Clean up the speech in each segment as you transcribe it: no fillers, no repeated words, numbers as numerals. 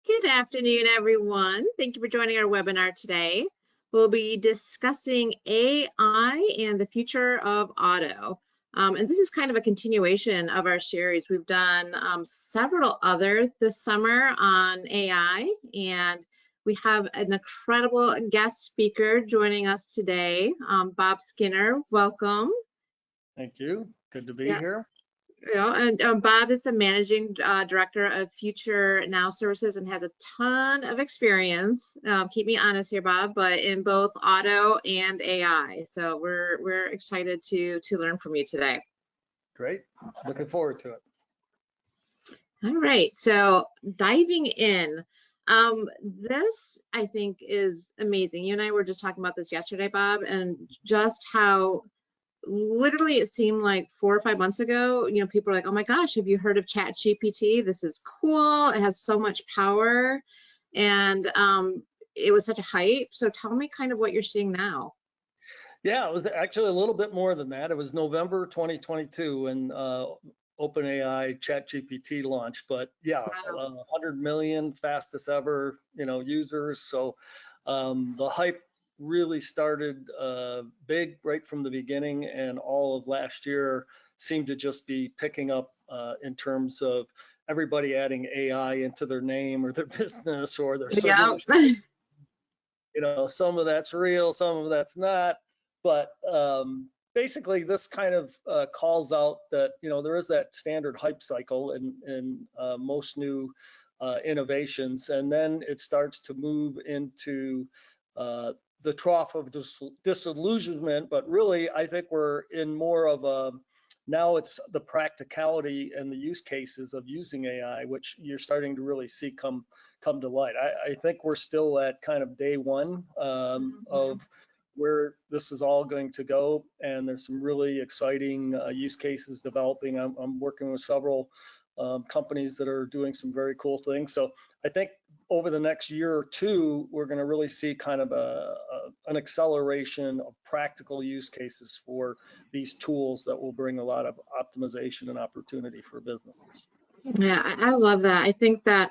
Good afternoon, everyone. Thank you for joining our webinar today. We'll be discussing AI and the future of auto. And this is kind of a continuation of our series. We've done several others this summer on AI, and we have an incredible guest speaker joining us today, Bob Skinner. Welcome. Thank you. Good to be here. Yeah, and Bob is the managing director of Future Now Services and has a ton of experience. Keep me honest here, Bob, but in both auto and AI. So we're excited to learn from you today. Great. Looking forward to it. All right. So diving in, this I think is amazing. You and I were just talking about this yesterday, Bob, and just how literally it seemed like 4 or 5 months ago, you know, people are like, oh my gosh, have you heard of ChatGPT? This is cool. It has so much power. And it was such a hype. So tell me kind of what you're seeing now. Yeah, it was actually a little bit more than that. It was November 2022 when OpenAI ChatGPT launched. But yeah, Wow. 100 million fastest ever, users. So the hype really started big right from the beginning, and all of last year seemed to just be picking up in terms of everybody adding AI into their name or their business or their Yeah. service. Some of that's real, some of that's not, but basically this kind of calls out that there is that standard hype cycle in most new innovations, and then it starts to move into the trough of disillusionment. But really, I think we're in more of a, now it's the practicality and the use cases of using AI, which you're starting to really see come to light. I think we're still at kind of day one of where this is all going to go, and there's some really exciting use cases developing. I'm working with several companies that are doing some very cool things. So I think over the next year or two, we're going to really see kind of an acceleration of practical use cases for these tools that will bring a lot of optimization and opportunity for businesses. Yeah, I love that. I think that,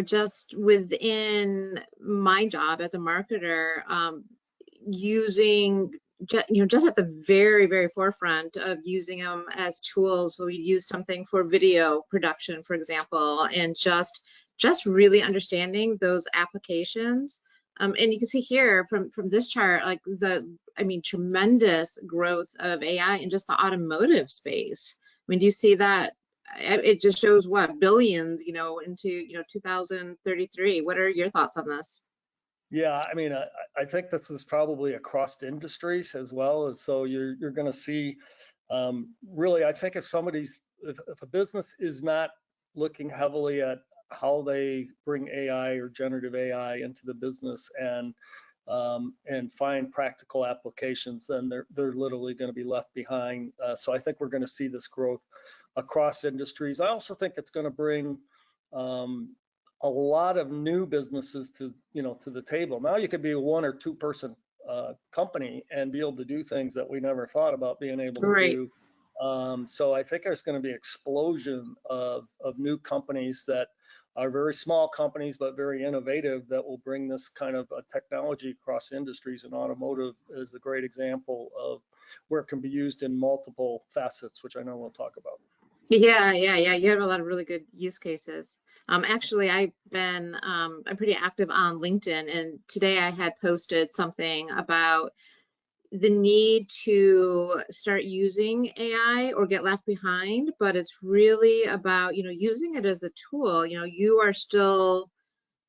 just within my job as a marketer, using just at the very, very forefront of using them as tools. So we use something for video production, for example, and just really understanding those applications. And you can see here from this chart, like tremendous growth of AI in just the automotive space. I mean, do you see that? It just shows what billions, into 2033. What are your thoughts on this? Yeah, I mean, I think this is probably across industries as well. As so you're going to see, really, I think if a business is not looking heavily at how they bring AI or generative AI into the business and find practical applications, then they're literally going to be left behind. So I think we're going to see this growth across industries. I also think it's going to bring a lot of new businesses to the table. Now you could be a 1 or 2 person company and be able to do things that we never thought about being able to do. So I think there's going to be an explosion of new companies that are very small companies but very innovative, that will bring this kind of technology across industries, and automotive is a great example of where it can be used in multiple facets, which I know we'll talk about. Yeah. You have a lot of really good use cases. Actually, I'm pretty active on LinkedIn, and today I had posted something about the need to start using AI or get left behind, but it's really about, using it as a tool. You are still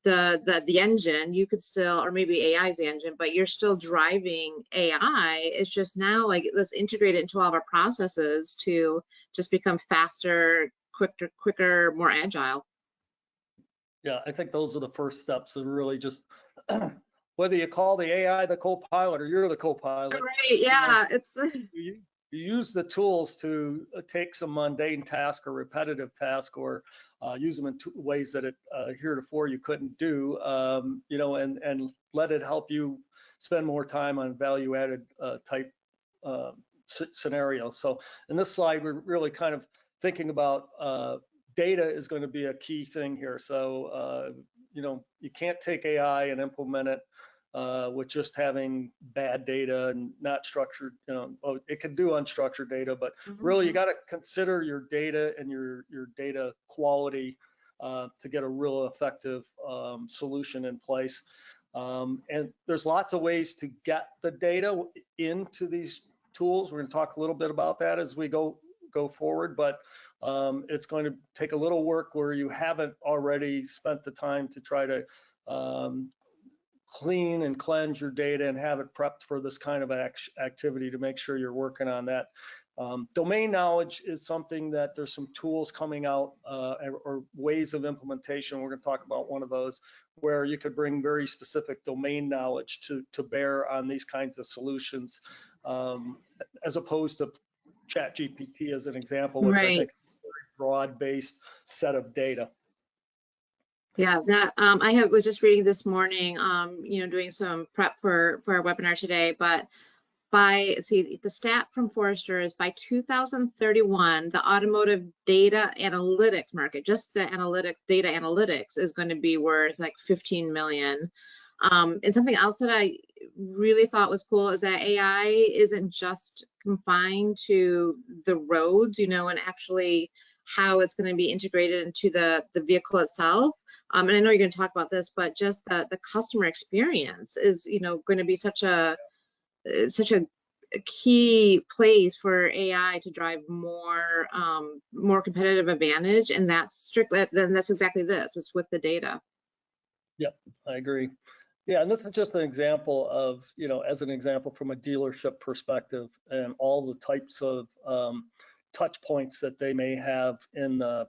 the engine. You could still, or maybe AI is the engine, but you're still driving AI. It's just now like, let's integrate it into all of our processes to just become faster, quicker, more agile. Yeah, I think those are the first steps, of really just whether you call the AI the co-pilot or you're the co-pilot. Right, yeah, you use the tools to take some mundane task or repetitive task, or use them in ways that heretofore you couldn't do, and let it help you spend more time on value-added type scenarios. So in this slide, we're really kind of thinking about data is going to be a key thing here. So, you know, you can't take AI and implement it with just having bad data and not structured, you know, it can do unstructured data, but really you Mhm. got to consider your data and your data quality to get a real effective solution in place. And there's lots of ways to get the data into these tools. We're going to talk a little bit about that as we go forward, but it's going to take a little work where you haven't already spent the time to try to clean and cleanse your data and have it prepped for this kind of activity to make sure you're working on that. Domain knowledge is something that there's some tools coming out or ways of implementation. We're going to talk about one of those where you could bring very specific domain knowledge to bear on these kinds of solutions, as opposed to ChatGPT as an example, which I think Right. is a very broad-based set of data. Yeah, that was just reading this morning, you know, doing some prep for our webinar today, but the stat from Forrester is by 2031, the automotive data analytics market, just the data analytics is going to be worth like 15 million. And something else that I really thought was cool is that AI isn't just confined to the roads, you know, and actually how it's going to be integrated into the vehicle itself. And I know you're going to talk about this, but just the customer experience is, you know, going to be such a key place for AI to drive more competitive advantage, and that's exactly this. It's with the data. Yep, I agree. Yeah, and this is just an example of, you know, as an example from a dealership perspective and all the types of touch points that they may have in the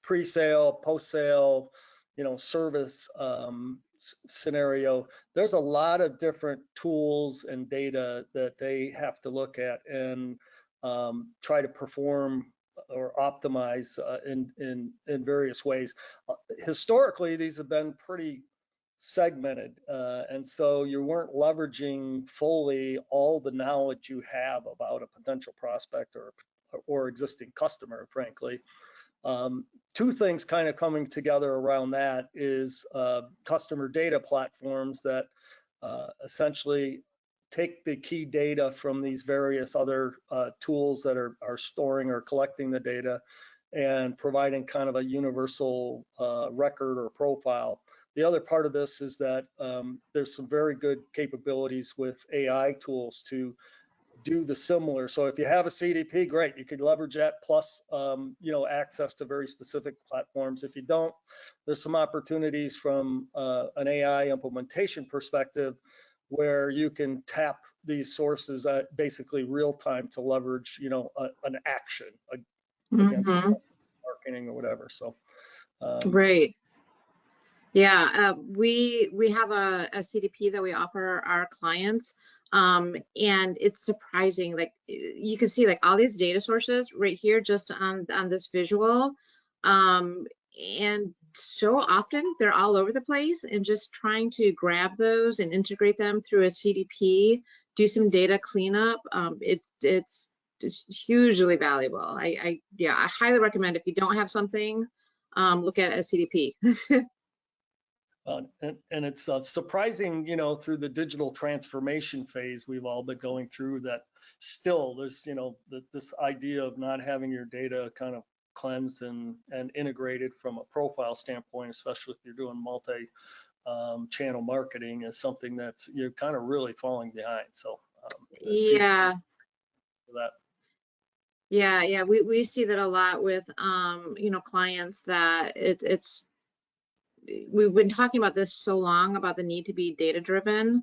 pre-sale, post-sale, you know, service scenario. There's a lot of different tools and data that they have to look at and try to perform or optimize in various ways. Historically, these have been pretty segmented, and so you weren't leveraging fully all the knowledge you have about a potential prospect or existing customer, frankly. Two things kind of coming together around that is customer data platforms that essentially take the key data from these various other tools that are storing or collecting the data and providing kind of a universal record or profile. The other part of this is that there's some very good capabilities with AI tools to do the similar. So if you have a CDP, great, you could leverage that plus, you know, access to very specific platforms. If you don't, there's some opportunities from an AI implementation perspective where you can tap these sources basically real time to leverage, you know, an action against Mm-hmm. marketing or whatever. So, Right. Yeah, we have a CDP that we offer our clients, and it's surprising. Like you can see, like all these data sources right here, just on this visual, and so often they're all over the place. And just trying to grab those and integrate them through a CDP, do some data cleanup. It's hugely valuable. Yeah, I highly recommend if you don't have something, look at a CDP. and it's surprising, you know, through the digital transformation phase we've all been going through that still there's, you know, this idea of not having your data kind of cleansed and integrated from a profile standpoint, especially if you're doing multi channel marketing, is something that's you're kind of really falling behind. So CDP Yeah, for that. yeah. We see that a lot with you know, clients that it's we've been talking about this so long about the need to be data driven.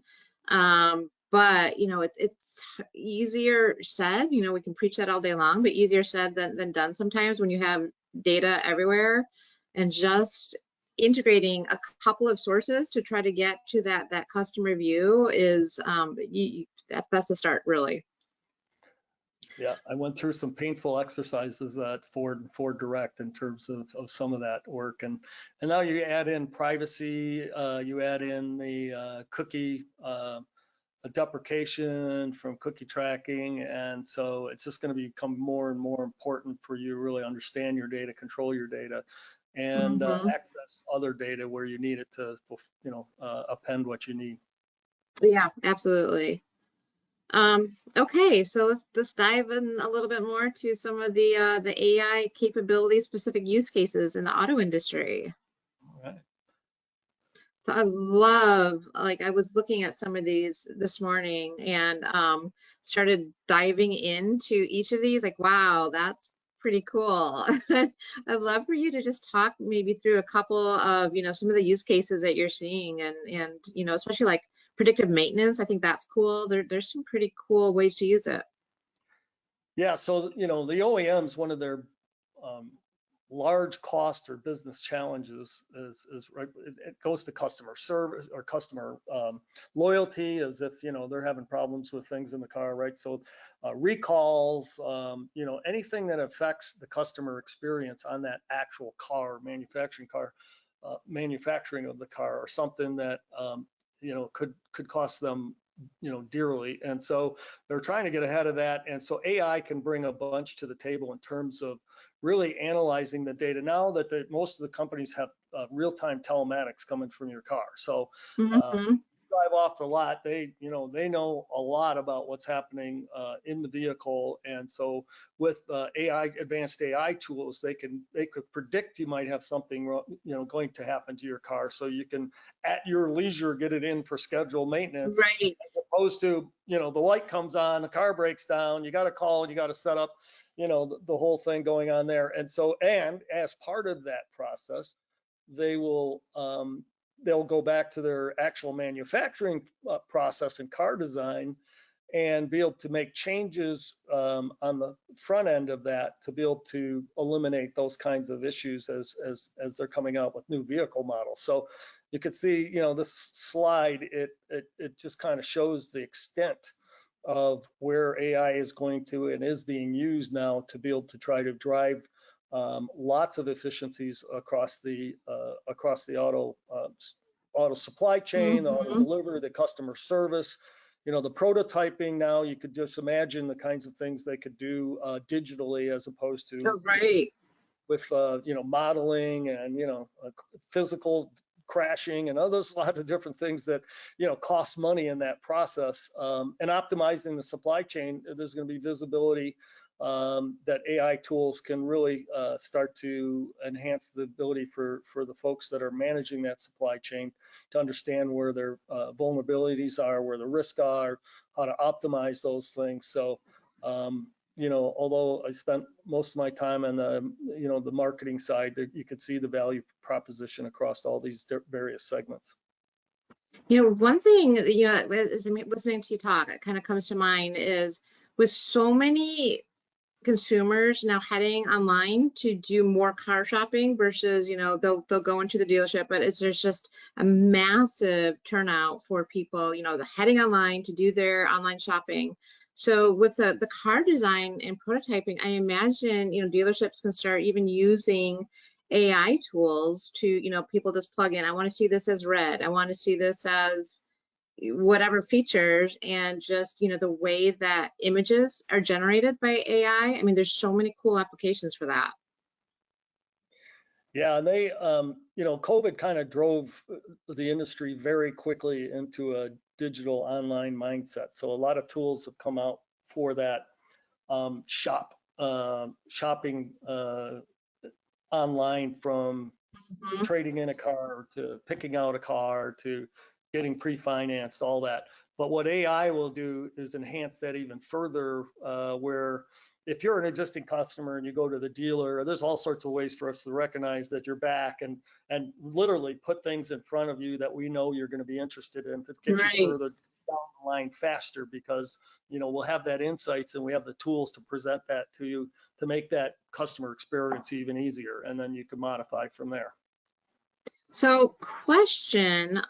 But you know, it's easier said, you know, we can preach that all day long, but easier said than done sometimes when you have data everywhere, and just integrating a couple of sources to try to get to that customer view is that's the start really. Yeah, I went through some painful exercises at Ford Direct in terms of some of that work, and now you add in privacy, you add in the cookie a deprecation, from cookie tracking. And so it's just going to become more and more important for you to really understand your data, control your data, and Hmm. access other data where you need it to, append what you need. Yeah, absolutely. Okay, so let's dive in a little bit more to some of the AI capability specific use cases in the auto industry. All right. So I love, like, I was looking at some of these this morning and started diving into each of these. Like, wow, that's pretty cool. I'd love for you to just talk maybe through a couple of, some of the use cases that you're seeing and especially like predictive maintenance. I think that's cool. There's some pretty cool ways to use it. Yeah, so the OEMs, one of their um, large cost or business challenges is right. It goes to customer service or customer loyalty, as if they're having problems with things in the car, right? So recalls, anything that affects the customer experience on that actual car, manufacturing of the car, or something that could cost them dearly. And so they're trying to get ahead of that. And so AI can bring a bunch to the table in terms of really analyzing the data. Now that most of the companies have real-time telematics coming from your car, so Hmm. drive off the lot, they know a lot about what's happening in the vehicle. And so with advanced AI tools, they could predict you might have something going to happen to your car, so you can at your leisure get it in for scheduled maintenance, Right. as opposed to the light comes on, the car breaks down, you got to call and you got to set up the whole thing going on there. And so, and as part of that process, they will they'll go back to their actual manufacturing process and car design, and be able to make changes on the front end of that, to be able to eliminate those kinds of issues as they're coming out with new vehicle models. So you could see, this slide, it just kind of shows the extent of where AI is going to and is being used now to be able to try to drive lots of efficiencies across the auto supply chain, the auto Hmm. delivery, the customer service. The prototyping now, you could just imagine the kinds of things they could do digitally, as opposed to Oh, right. with modeling and physical crashing and others, a lot of different things that cost money in that process. And optimizing the supply chain, there's going to be visibility that AI tools can really start to enhance the ability for the folks that are managing that supply chain to understand where their vulnerabilities are, where the risks are, how to optimize those things. So although I spent most of my time on the marketing side, you could see the value proposition across all these various segments. One thing, as I'm listening to you talk, it kind of comes to mind is with so many consumers now heading online to do more car shopping versus, they'll go into the dealership, but there's just a massive turnout for people, the heading online to do their online shopping. So with the car design and prototyping, I imagine, dealerships can start even using AI tools to, people just plug in, I want to see this as red, I want to see this as whatever features, and just the way that images are generated by AI. I mean, there's so many cool applications for that. Yeah, and they, COVID kind of drove the industry very quickly into a digital online mindset. So a lot of tools have come out for that. Shopping online, from Mhm. trading in a car to picking out a car to getting pre-financed, all that. But what AI will do is enhance that even further, where if you're an existing customer and you go to the dealer, there's all sorts of ways for us to recognize that you're back, and literally put things in front of you that we know you're going to be interested in, to get you Right. further down the line faster, because we'll have that insights and we have the tools to present that to you to make that customer experience even easier, and then you can modify from there. So question,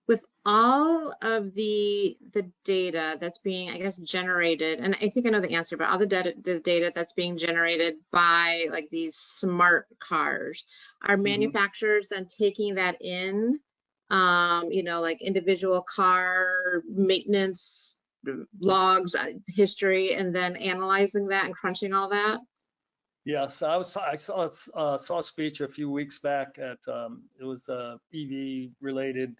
with all of the data that's being, I guess, generated, and I think I know the answer, but all the data that's being generated by like these smart cars, are Mhm. manufacturers then taking that in like individual car maintenance logs, history, and then analyzing that and crunching all that? Yes, I saw a speech a few weeks back at it was a EV related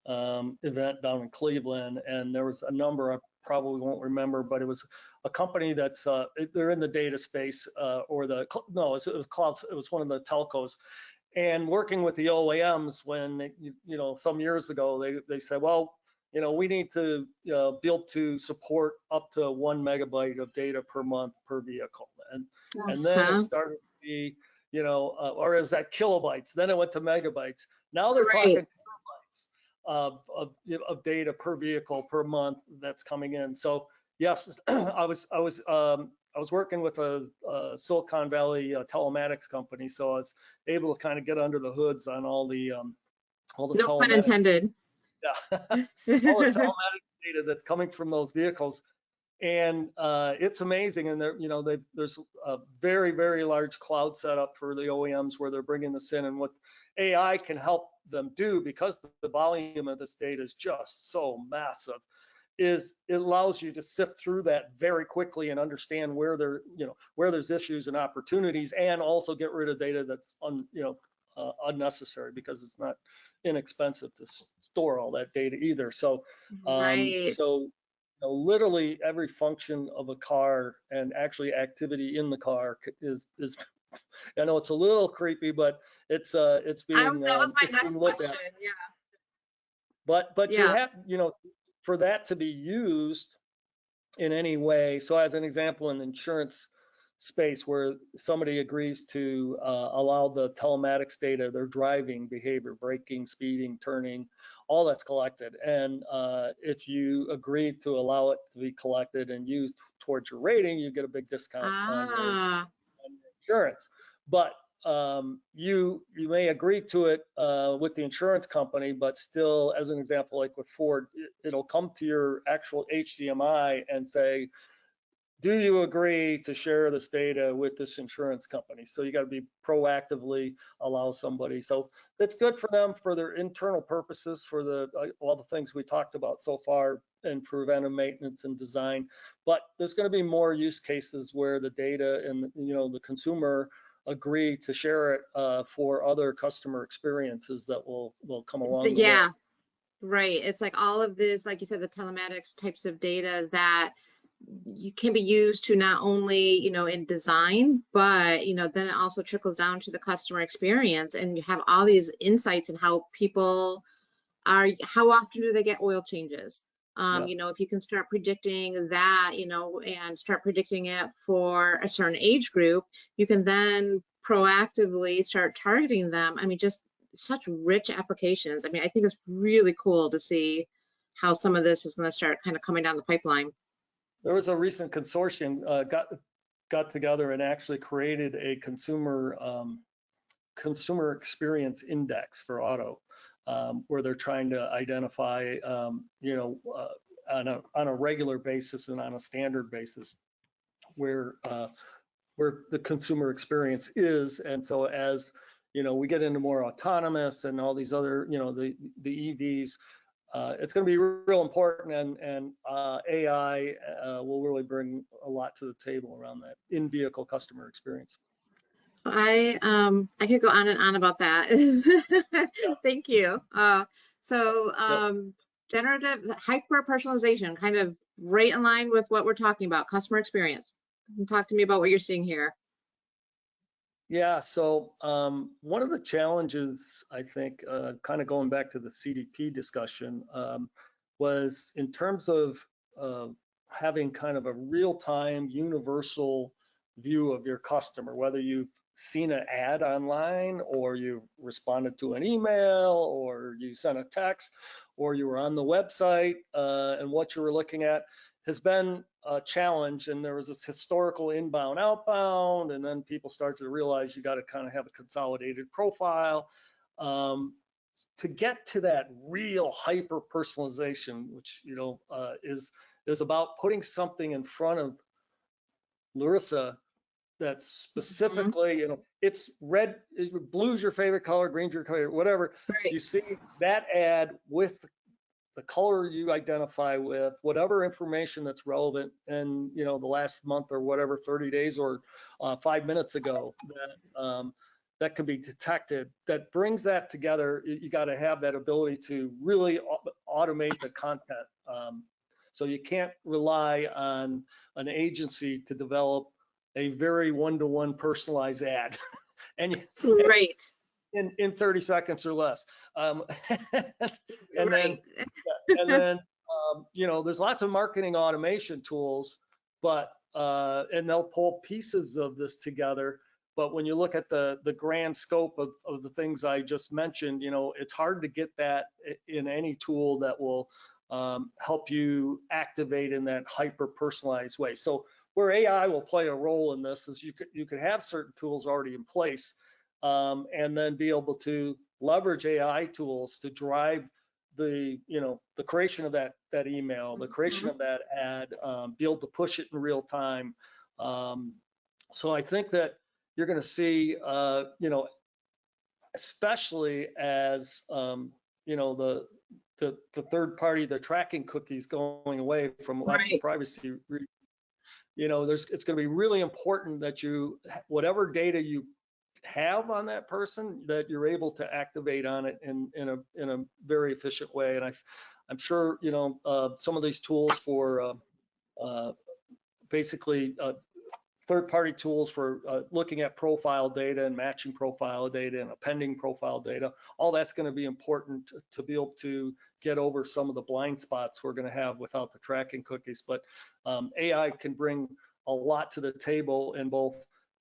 event down in Cleveland, and there was a number I probably won't remember, but it was a company that's they're in the data space or no, it was cloud. It was one of the telcos, and working with the OEMs when some years ago they said, well, we need to build to support up to 1 MB of data per month per vehicle, and then it Uh-huh. started to be or is that kilobytes, then it went to megabytes. Now they're Right. talking terabytes of data per vehicle per month that's coming in. So yes, I was working with a Silicon Valley telematics company, so I was able to kind of get under the hoods on all the No pun telematics, intended. yeah, all the telematics data that's coming from those vehicles, and it's amazing. And there's a very, very large cloud setup for the OEMs where they're bringing this in, and what AI can help them do, because the volume of this data is just so massive, is it allows you to sift through that very quickly and understand where there's issues and opportunities, and also get rid of data that's unnecessary, because it's not inexpensive to store all that data either. So Right. literally every function of a car and actually activity in the car is I know it's a little creepy, but it's being That was my next looked at. question. Yeah. But you Yeah. have, for that to be used in any way. So as an example, in the insurance space, where somebody agrees to allow the telematics data, their driving behavior, braking, speeding, turning, all that's collected. And if you agree to allow it to be collected and used towards your rating, you get a big discount on your Ah. insurance. But you may agree to it with the insurance company, but still, as an example, like with Ford, it'll come to your actual HDMI and say, do you agree to share this data with this insurance company? So you got to be proactively allow somebody. So it's good for them for their internal purposes, for all the things we talked about so far, and preventive maintenance and design. But there's going to be more use cases where the data and the consumer agree to share it for other customer experiences that will come along the way. Yeah. Right. It's like all of this, like you said, the telematics types of data that you can be used to not only, in design, but, then it also trickles down to the customer experience, and you have all these insights in how people how often do they get oil changes? Yeah. If you can start predicting that, and start predicting it for a certain age group, you can then proactively start targeting them. I mean, just such rich applications. I mean, I think it's really cool to see how some of this is going to start kind of coming down the pipeline. There was a recent consortium got together and actually created a consumer experience index for auto, where they're trying to identify, on a regular basis and on a standard basis where the consumer experience is. And so as we get into more autonomous and all these other, the EVs, it's going to be real important, and AI will really bring a lot to the table around that in-vehicle customer experience. I could go on and on about that. Thank you. So Yep. generative hyper personalization, kind of right in line with what we're talking about, customer experience. Talk to me about what you're seeing here. Yeah, so one of the challenges, I think, kind of going back to the CDP discussion, was in terms of having kind of a real-time universal view of your customer, whether you've seen an ad online, or you responded to an email, or you sent a text, or you were on the website, and what you were looking at has been a challenge. And there was this historical inbound, outbound, and then people started to realize you got to kind of have a consolidated profile to get to that real hyper personalization, which is about putting something in front of Larissa that's Mhm. specifically, it's red, blue's your favorite color, green's your favorite, whatever. Right. You see that ad with the color you identify with, whatever information that's relevant in, the last month or whatever, 30 days or 5 minutes ago, that can be detected. That brings that together. You got to have that ability to really automate the content. So you can't rely on an agency to develop a very one-to-one personalized ad. and, and Right. in 30 seconds or less. And then Right. and then, there's lots of marketing automation tools, but, and they'll pull pieces of this together. But when you look at the grand scope of the things I just mentioned, it's hard to get that in any tool that will help you activate in that hyper personalized way. So where AI will play a role in this is you could have certain tools already in place, and then be able to leverage AI tools to drive the creation of that email, the creation Mhm. of that ad, be able to push it in real time. So I think that you're going to see, especially as the third party, the tracking cookies going away from lots of Right. privacy. It's going to be really important that whatever data you have on that person, that you're able to activate on it in a very efficient way. And I'm sure some of these tools for basically third-party tools for looking at profile data and matching profile data and appending profile data, all that's going to be important to be able to get over some of the blind spots we're going to have without the tracking cookies. But AI can bring a lot to the table in both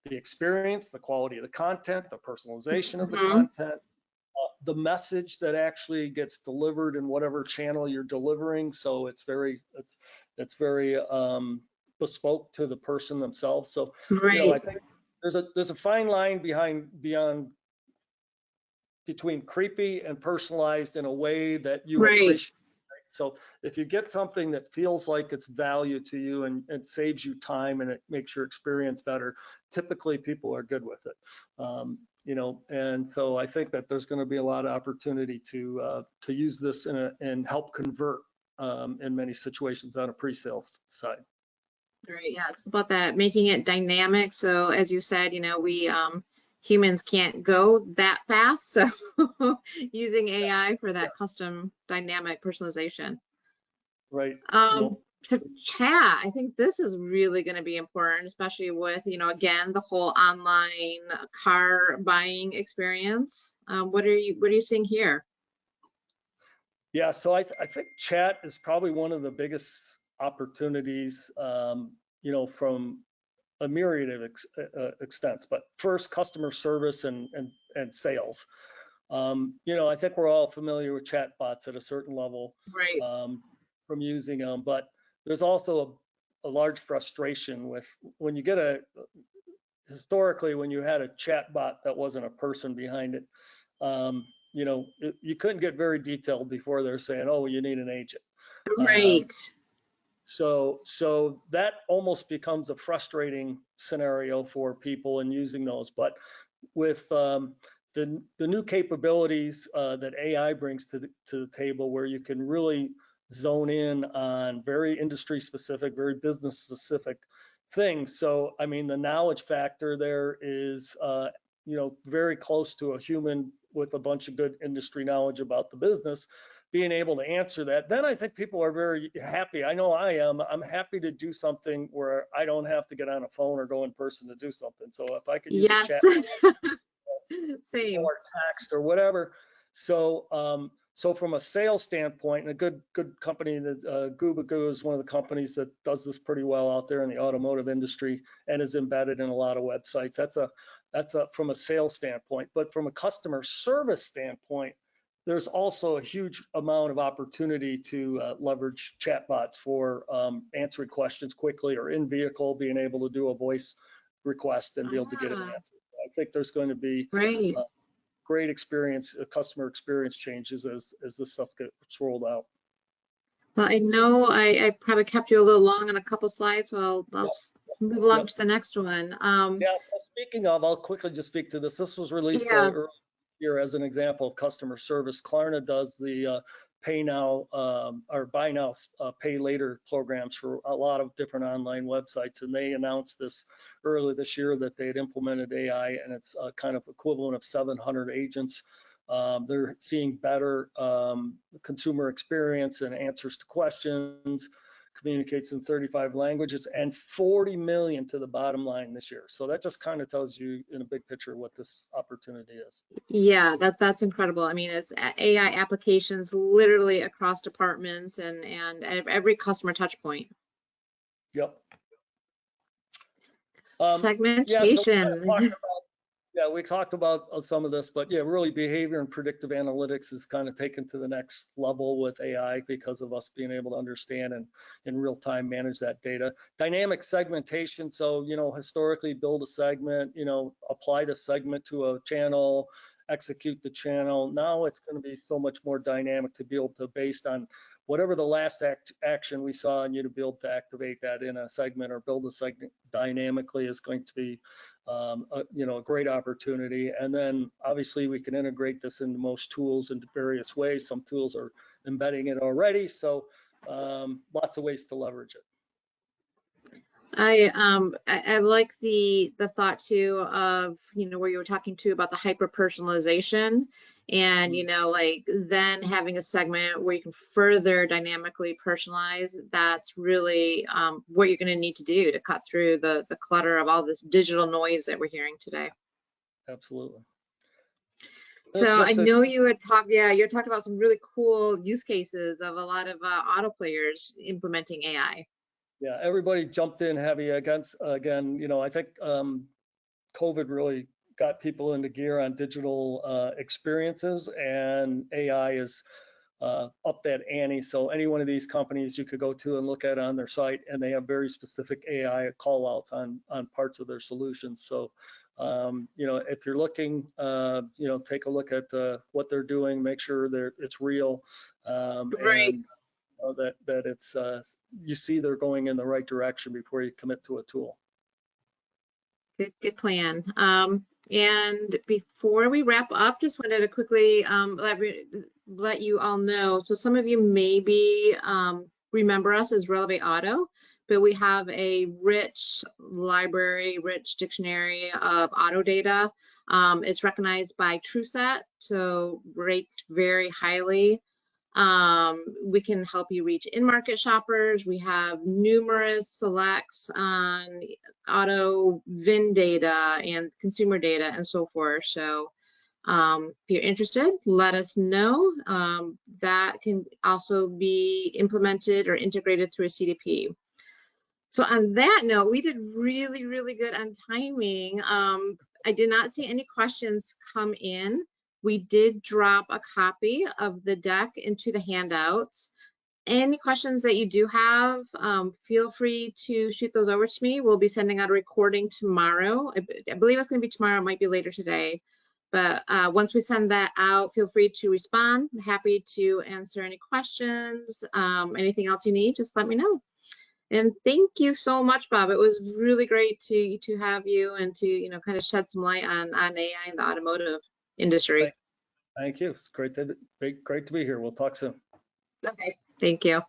the experience, the quality of the content, the personalization of the Mhm. content, the message that actually gets delivered in whatever channel you're delivering. So it's very bespoke to the person themselves. So, I Right. think there's a fine line between creepy and personalized in a way that you Right. appreciate. So if you get something that feels like it's value to you and it saves you time and it makes your experience better, typically people are good with it. And so I think that there's going to be a lot of opportunity to use this and help convert in many situations on a pre-sale side. Right. Yeah, it's about that making it dynamic. So as you said, we humans can't go that fast. So using AI for Yeah, that custom dynamic personalization. right. Um, No. so chat, I think this is really going to be important, especially with, again, the whole online car buying experience. What are you seeing here? Yeah, so I think chat is probably one of the biggest opportunities, from a myriad of extents. But first, customer service and sales. I think we're all familiar with chatbots at a certain level, Right. um, from using them, but there's also a large frustration with when you get historically, when you had a chatbot that wasn't a person behind it, you couldn't get very detailed before they're saying, oh, you need an agent. Um, Right. so that almost becomes a frustrating scenario for people in using those. But with the new capabilities that AI brings to the table, where you can really zone in on very industry specific, very business specific things. So, I mean, the knowledge factor there is, very close to a human with a bunch of good industry knowledge about the business, being able to answer that. Then I think people are very happy. I know I am. I'm happy to do something where I don't have to get on a phone or go in person to do something. So if I could use a Yes. chat Same. or text or whatever. So from a sales standpoint, and a good company that Gubagoo is one of the companies that does this pretty well out there in the automotive industry and is embedded in a lot of websites. That's a from a sales standpoint. But from a customer service standpoint, there's also a huge amount of opportunity to leverage chatbots for answering questions quickly, or in vehicle being able to do a voice request and be able to get an Ah, answer. I think there's going to be right. great experience, customer experience changes as this stuff gets rolled out. Well, I know I probably kept you a little long on a couple slides, so I'll Yep. move along Yep. to the next one. Yeah, well, speaking of, I'll quickly just speak to this. This was released Yeah, earlier here as an example of customer service. Klarna does the pay now or buy now, pay later programs for a lot of different online websites. And they announced this earlier this year that they had implemented AI, and it's kind of equivalent of 700 agents. They're seeing better consumer experience and answers to questions, communicates in 35 languages, and 40 million to the bottom line this year. So that just kind of tells you in a big picture what this opportunity is. yeah, that's incredible. I mean, it's AI applications literally across departments and every customer touch point. Yep. Yeah, so we kind of Segmentation. talked about, yeah, we talked about some of this, but yeah, really behavior and predictive analytics is kind of taken to the next level with AI because of us being able to understand and in real time manage that data. Dynamic segmentation, so, historically build a segment, apply the segment to a channel, execute the channel. Now it's going to be so much more dynamic to be able to, based on whatever the last action we saw and you to be able to activate that in a segment or build a segment dynamically is going to be a great opportunity. And then obviously we can integrate this into most tools in various ways. Some tools are embedding it already, so lots of ways to leverage it. I like the thought too of, where you were talking to about the hyper personalization and, like then having a segment where you can further dynamically personalize. That's really what you're going to need to do to cut through the clutter of all this digital noise that we're hearing today. Absolutely. So I know you had talked, yeah, you had talked about some really cool use cases of a lot of auto players implementing AI. Yeah, everybody jumped in heavy again. I think COVID really got people into gear on digital experiences, and AI is up that ante. So any one of these companies you could go to and look at on their site, and they have very specific AI call outs on parts of their solutions. So if you're looking, take a look at what they're doing, make sure that it's real, Right. and that it's you see they're going in the right direction before you commit to a tool. Good plan. And before we wrap up, just wanted to quickly let you all know. So some of you maybe remember us as Relevate Auto, but we have a rich library, rich dictionary of auto data. It's recognized by TrueSet, so ranked very highly. We can help you reach in-market shoppers. We have numerous selects on auto VIN data and consumer data and so forth. So if you're interested, let us know. That can also be implemented or integrated through a CDP. So on that note, we did really, really good on timing. I did not see any questions come in. We did drop a copy of the deck into the handouts. Any questions that you do have, feel free to shoot those over to me. We'll be sending out a recording tomorrow. I believe it's going to be tomorrow. It might be later today. But once we send that out, feel free to respond. I'm happy to answer any questions. Anything else you need, just let me know. And thank you so much, Bob. It was really great to have you and to kind of shed some light on AI in the automotive industry. Thank you. It's great to be here. We'll talk soon. Okay, thank you.